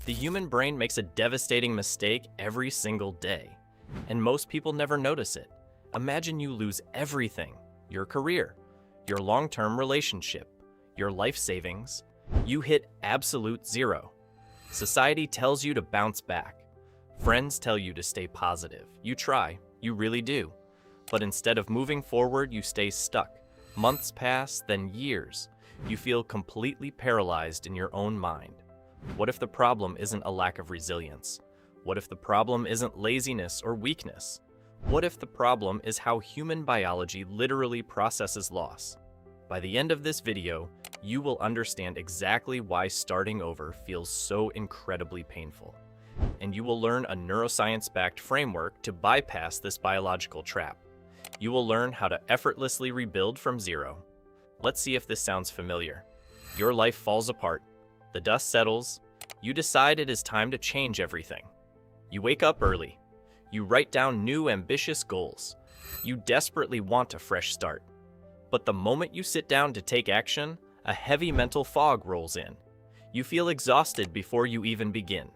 The human brain makes a devastating mistake every single day, and most people never notice it. Imagine you lose everything: your career, your long-term relationship, your life savings. You hit absolute zero. Society tells you to bounce back. Friends tell you to stay positive. You try, you really do. But instead of moving forward, you stay stuck. Months pass, then years. You feel completely paralyzed in your own mind. What if the problem isn't a lack of resilience? What if the problem isn't laziness or weakness? What if the problem is how human biology literally processes loss? By the end of this video, you will understand exactly why starting over feels so incredibly painful. And you will learn a neuroscience-backed framework to bypass this biological trap. You will learn how to effortlessly rebuild from zero. Let's see if this sounds familiar. Your life falls apart. The dust settles. You decide it is time to change everything. You wake up early. You write down new ambitious goals. You desperately want a fresh start. But the moment you sit down to take action, a heavy mental fog rolls in. You feel exhausted before you even begin.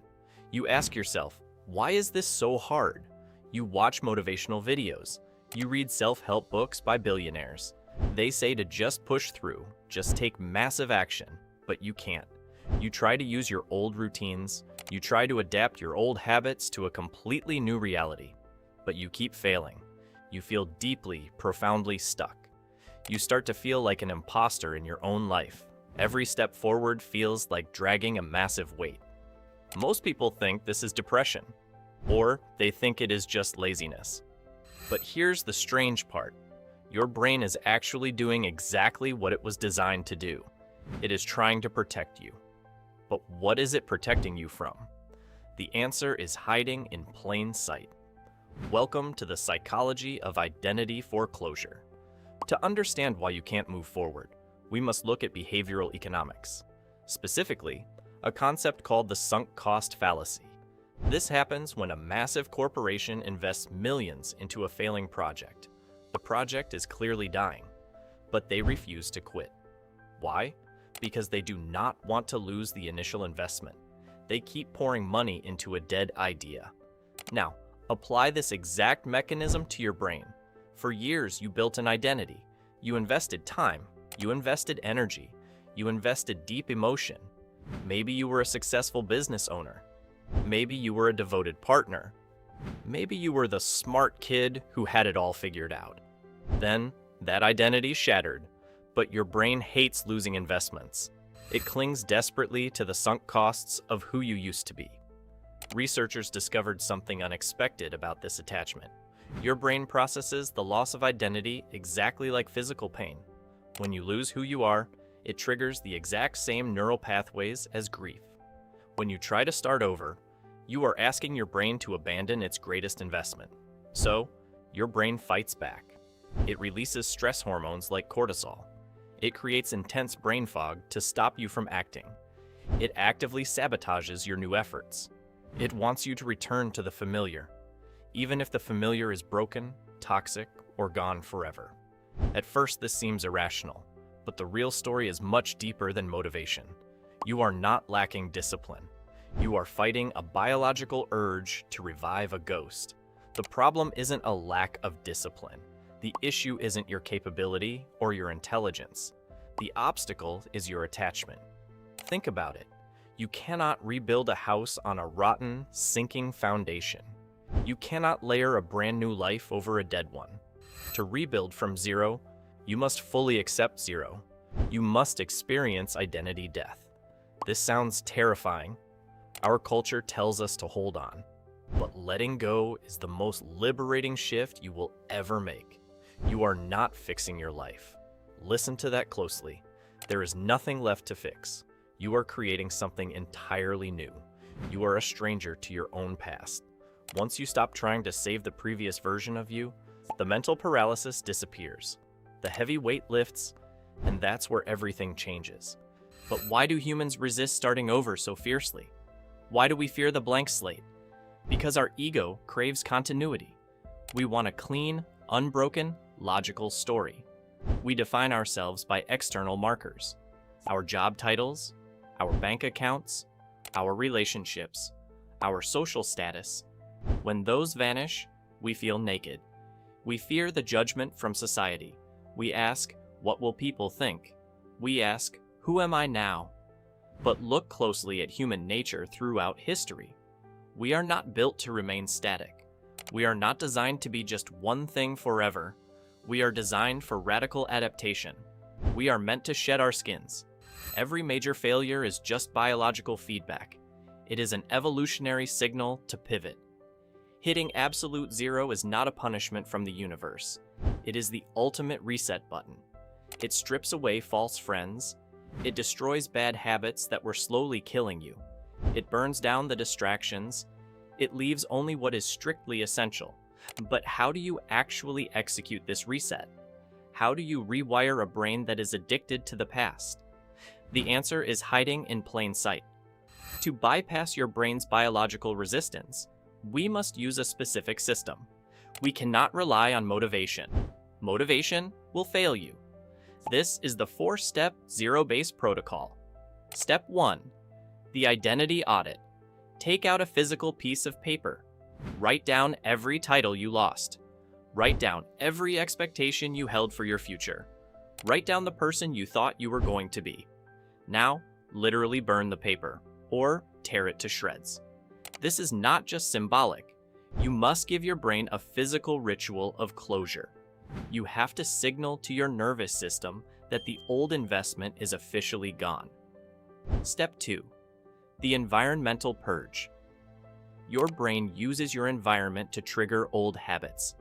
You ask yourself, why is this so hard? You watch motivational videos. You read self-help books by billionaires. They say to just push through, just take massive action, but you can't. You try to use your old routines. You try to adapt your old habits to a completely new reality, but you keep failing. You feel deeply, profoundly stuck. You start to feel like an imposter in your own life. Every step forward feels like dragging a massive weight. Most people think this is depression, or they think it is just laziness. But here's the strange part. Your brain is actually doing exactly what it was designed to do. It is trying to protect you. But what is it protecting you from? The answer is hiding in plain sight. Welcome to the psychology of identity foreclosure. To understand why you can't move forward, we must look at behavioral economics. Specifically, a concept called the sunk cost fallacy. This happens when a massive corporation invests millions into a failing project. The project is clearly dying, but they refuse to quit. Why? Because they do not want to lose the initial investment. They keep pouring money into a dead idea. Now, apply this exact mechanism to your brain. For years, you built an identity. You invested time. You invested energy. You invested deep emotion. Maybe you were a successful business owner. Maybe you were a devoted partner. Maybe you were the smart kid who had it all figured out. Then, that identity shattered, but your brain hates losing investments. It clings desperately to the sunk costs of who you used to be. Researchers discovered something unexpected about this attachment. Your brain processes the loss of identity exactly like physical pain. When you lose who you are, it triggers the exact same neural pathways as grief. When you try to start over, you are asking your brain to abandon its greatest investment. So, your brain fights back. It releases stress hormones like cortisol. It creates intense brain fog to stop you from acting. It actively sabotages your new efforts. It wants you to return to the familiar, even if the familiar is broken, toxic, or gone forever. At first, this seems irrational, but the real story is much deeper than motivation. You are not lacking discipline. You are fighting a biological urge to revive a ghost. The problem isn't a lack of discipline. The issue isn't your capability or your intelligence. The obstacle is your attachment. Think about it. You cannot rebuild a house on a rotten, sinking foundation. You cannot layer a brand new life over a dead one. To rebuild from zero, you must fully accept zero. You must experience identity death. This sounds terrifying. Our culture tells us to hold on. But letting go is the most liberating shift you will ever make. You are not fixing your life. Listen to that closely. There is nothing left to fix. You are creating something entirely new. You are a stranger to your own past. Once you stop trying to save the previous version of you, the mental paralysis disappears. The heavy weight lifts, and that's where everything changes. But why do humans resist starting over so fiercely? Why do we fear the blank slate? Because our ego craves continuity. We want a clean, unbroken, logical story. We define ourselves by external markers. Our job titles, our bank accounts, our relationships, our social status. When those vanish, we feel naked. We fear the judgment from society. We ask, what will people think? We ask, who am I now? But look closely at human nature throughout history. We are not built to remain static. We are not designed to be just one thing forever. We are designed for radical adaptation. We are meant to shed our skins. Every major failure is just biological feedback. It is an evolutionary signal to pivot. Hitting absolute zero is not a punishment from the universe. It is the ultimate reset button. It strips away false friends. It destroys bad habits that were slowly killing you. It burns down the distractions. It leaves only what is strictly essential. But how do you actually execute this reset? How do you rewire a brain that is addicted to the past? The answer is hiding in plain sight. To bypass your brain's biological resistance, we must use a specific system. We cannot rely on motivation. Motivation will fail you. This is the 4-step zero-based protocol. Step 1. The identity audit. Take out a physical piece of paper. Write down every title you lost. Write down every expectation you held for your future. Write down the person you thought you were going to be. Now, literally burn the paper, or tear it to shreds. This is not just symbolic. You must give your brain a physical ritual of closure. You have to signal to your nervous system that the old investment is officially gone. Step 2. The environmental purge. Your brain uses your environment to trigger old habits.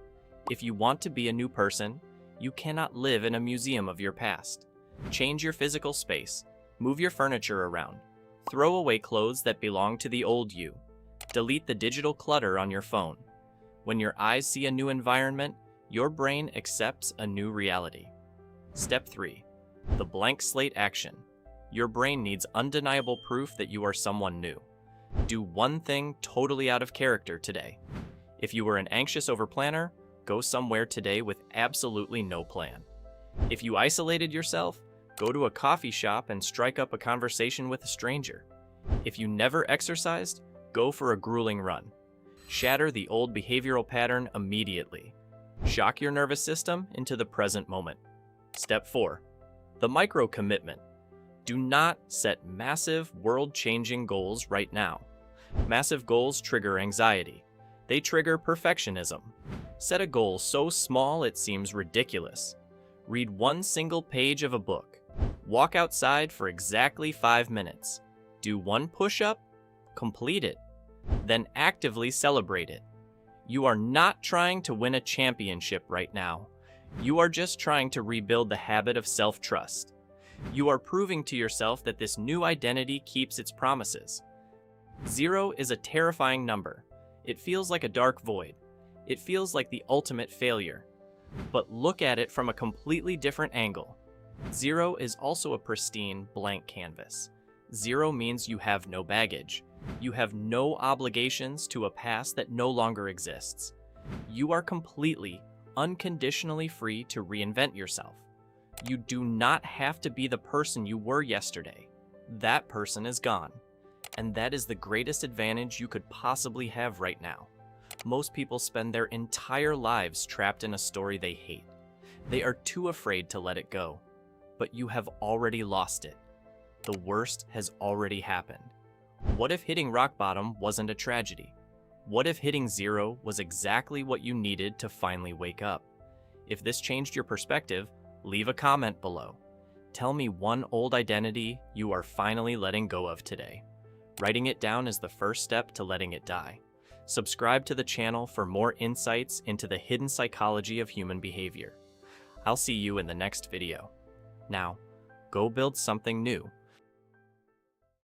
If you want to be a new person, you cannot live in a museum of your past. Change your physical space. Move your furniture around. Throw away clothes that belong to the old you. Delete the digital clutter on your phone. When your eyes see a new environment, your brain accepts a new reality. Step 3. The blank slate action. Your brain needs undeniable proof that you are someone new. Do one thing totally out of character today. If you were an anxious overplanner, go somewhere today with absolutely no plan. If you isolated yourself, go to a coffee shop and strike up a conversation with a stranger. If you never exercised, go for a grueling run. Shatter the old behavioral pattern immediately. Shock your nervous system into the present moment. Step 4. The micro-commitment. Do not set massive, world-changing goals right now. Massive goals trigger anxiety. They trigger perfectionism. Set a goal so small it seems ridiculous. Read one single page of a book. Walk outside for exactly 5 minutes. Do one push-up. Complete it. Then actively celebrate it. You are not trying to win a championship right now. You are just trying to rebuild the habit of self-trust. You are proving to yourself that this new identity keeps its promises. 0 is a terrifying number. It feels like a dark void. It feels like the ultimate failure. But look at it from a completely different angle. 0 is also a pristine, blank canvas. 0 means you have no baggage. You have no obligations to a past that no longer exists. You are completely, unconditionally free to reinvent yourself. You do not have to be the person you were yesterday. That person is gone. And that is the greatest advantage you could possibly have right now. Most people spend their entire lives trapped in a story they hate. They are too afraid to let it go. But you have already lost it. The worst has already happened. What if hitting rock bottom wasn't a tragedy? What if hitting 0 was exactly what you needed to finally wake up? If this changed your perspective, leave a comment below. Tell me one old identity you are finally letting go of today. Writing it down is the first step to letting it die. Subscribe to the channel for more insights into the hidden psychology of human behavior. I'll see you in the next video. Now, go build something new.